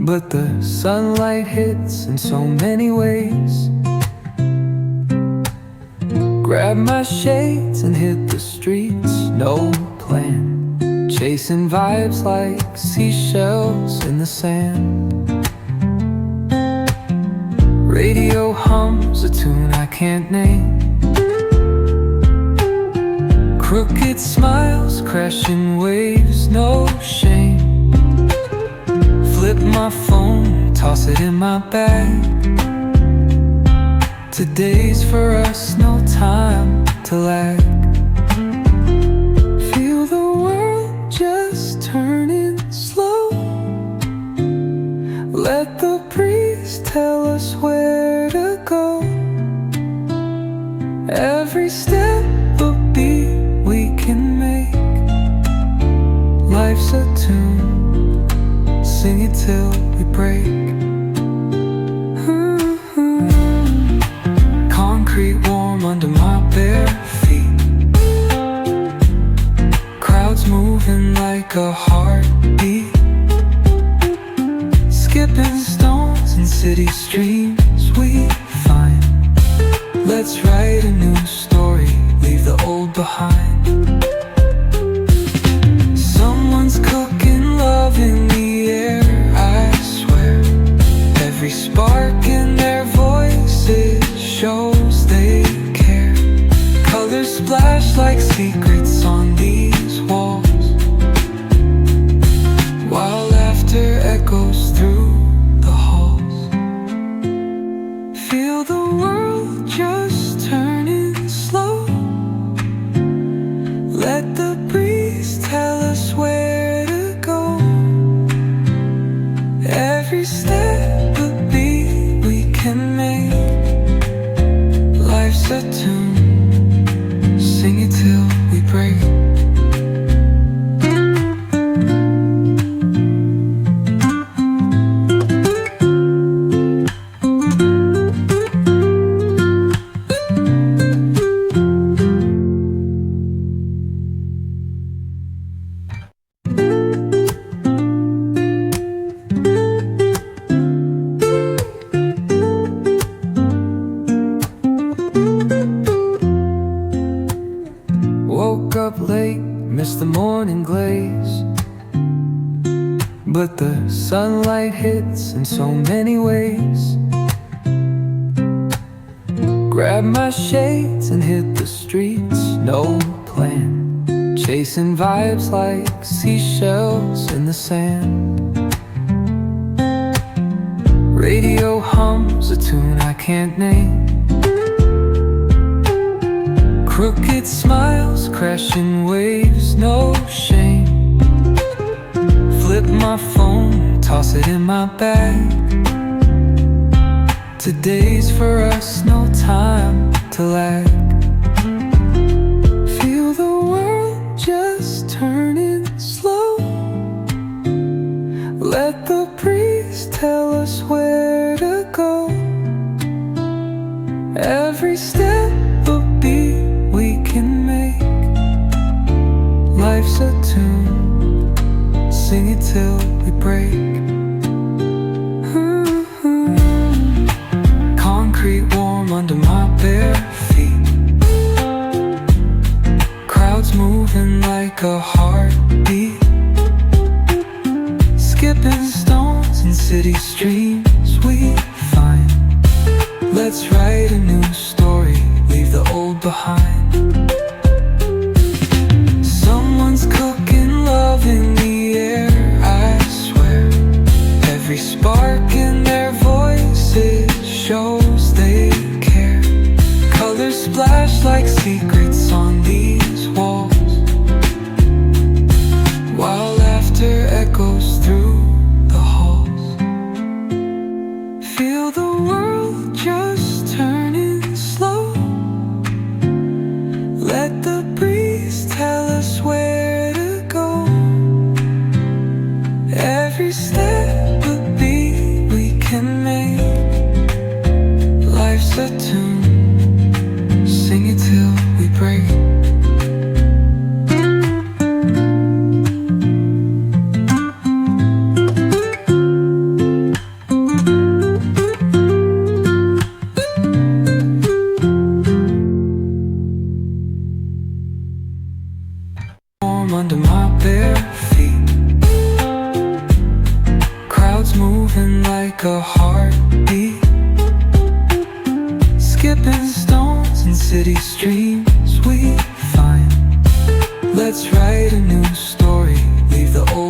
but the sunlight hits in so many ways. Grab my shades and hit the streets, no plan, chasing vibes like seashells in the sand. Radio hums a tune I can't name. Crooked smiles, crashing waves, no shame. Flip my phone, toss it in my bag. Today's for us, no time to lag. Feel the world just turning slow. Let the breeze tell us where to go. Every step a beat we can make. Life's a tune, sing it till we break. Concrete warm under my bare feet. Crowds moving like a heartbeat. Skipping stones in city streams we find. Let's write a new story, leave the old behind. Someone's cooking love in the air, I swear. Every spark in their voices shows they care. Colors splash like secrets on these walls, while laughter echoes through the halls. Feel the world just turning slow. Let the breeze tell us where to go. Every step a beat we can make. Life's a tune, sing it till we break. Woke up late, missed the morning glaze, but the sunlight hits in so many ways. Grab my shades and hit the streets, no plan, chasing vibes like seashells in the sand. Radio hums a tune I can't name. Crooked smiles, crashing waves, no shame. Flip my phone, toss it in my bag. Today's for us, no time to lag. Feel the world just turning slow. Let the breeze tell us where to go. Every step a beat we can make. Life's a tune, sing it till we break. Concrete warm under my bare feet. Crowds moving like a heartbeat. Skipping stones in city streams we find. Let's write a new story, leave the old behind. Someone's cooking love in the air, I swear. Every spark in their voices shows they care. Colors splash like secrets on these walls, while laughter echoes through the halls. Feel the world just turning slow. Let the breeze tell us where to go. Every step a beat we can make. Life's a tune, sing it till we break. a heartbeat, skipping stones and city streams we find. Let's write a new story, leave the old